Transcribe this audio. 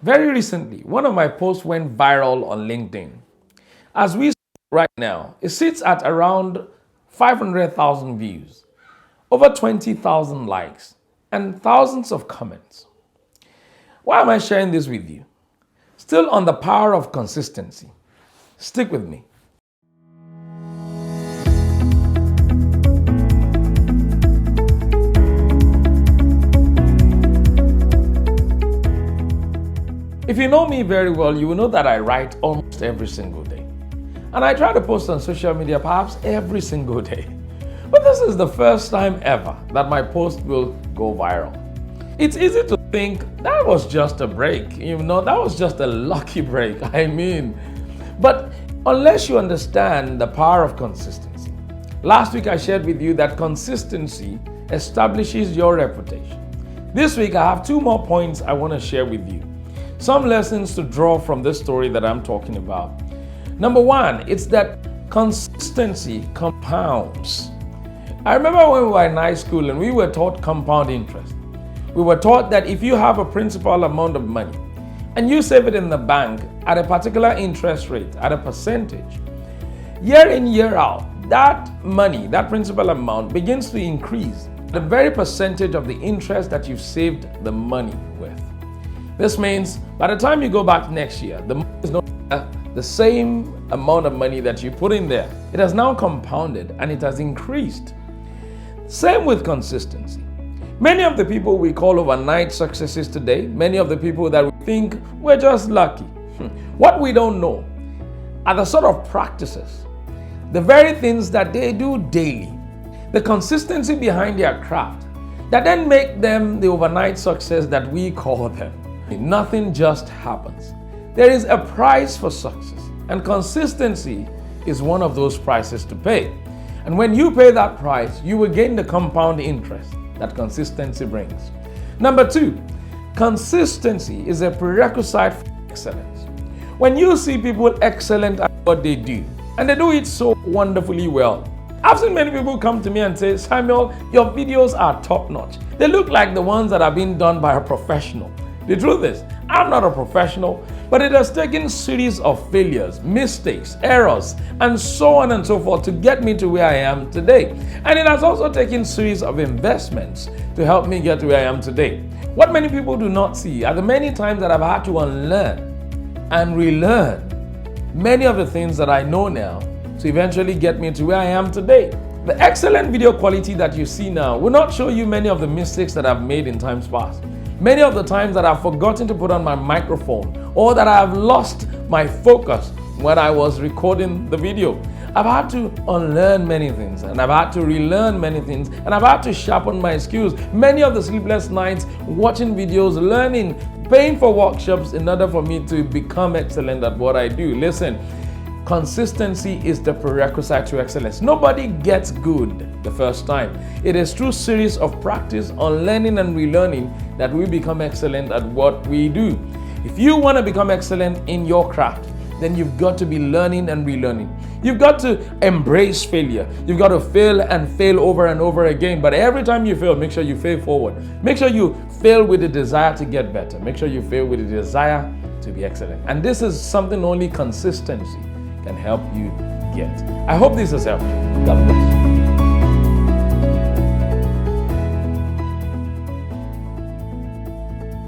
Very recently, one of my posts went viral on LinkedIn. As we speak right now, it sits at around 500,000 views, over 20,000 likes, and thousands of comments. Why am I sharing this with you? Still on the power of consistency. Stick with me. If you know me very well, you will know that I write almost every single day. And I try to post on social media perhaps every single day. But this is the first time ever that my post will go viral. It's easy to think that was just a break, that was just a lucky break. But unless you understand the power of consistency. Last week I shared with you that consistency establishes your reputation. This week I have two more points I want to share with you. Some lessons to draw from this story that I'm talking about. Number one, it's that consistency compounds. I remember when we were in high school and we were taught compound interest. We were taught that if you have a principal amount of money and you save it in the bank at a particular interest rate, at a percentage, year in, year out, that money, that principal amount begins to increase the very percentage of the interest that you've saved the money with. This means by the time you go back next year, the money is no longer the same amount of money that you put in there. It has now compounded and it has increased. Same with consistency. Many of the people we call overnight successes today, many of the people that we think we're just lucky, what we don't know are the sort of practices, the very things that they do daily, the consistency behind their craft that then make them the overnight success that we call them. Nothing just happens. There is a price for success, and consistency is one of those prices to pay. And when you pay that price, you will gain the compound interest that consistency brings. Number two, consistency is a prerequisite for excellence. When you see people excellent at what they do, and they do it so wonderfully well, I've seen many people come to me and say, Samuel, your videos are top notch. They look like the ones that are being done by a professional. The truth is, I'm not a professional, but it has taken series of failures, mistakes, errors, and so on and so forth to get me to where I am today. And it has also taken series of investments to help me get to where I am today. What many people do not see are the many times that I've had to unlearn and relearn many of the things that I know now to eventually get me to where I am today. The excellent video quality that you see now will not show you many of the mistakes that I've made in times past. Many of the times that I've forgotten to put on my microphone or that I've lost my focus when I was recording the video. I've had to unlearn many things and I've had to relearn many things and I've had to sharpen my skills. Many of the sleepless nights watching videos, learning, paying for workshops in order for me to become excellent at what I do. Listen, consistency is the prerequisite to excellence. Nobody gets good the first time. It is through series of practice on learning and relearning that we become excellent at what we do. If you want to become excellent in your craft, then you've got to be learning and relearning. You've got to embrace failure. You've got to fail and fail over and over again. But every time you fail, make sure you fail forward. Make sure you fail with the desire to get better. Make sure you fail with the desire to be excellent. And this is something only consistency can help you get. I hope this has helped you. God bless.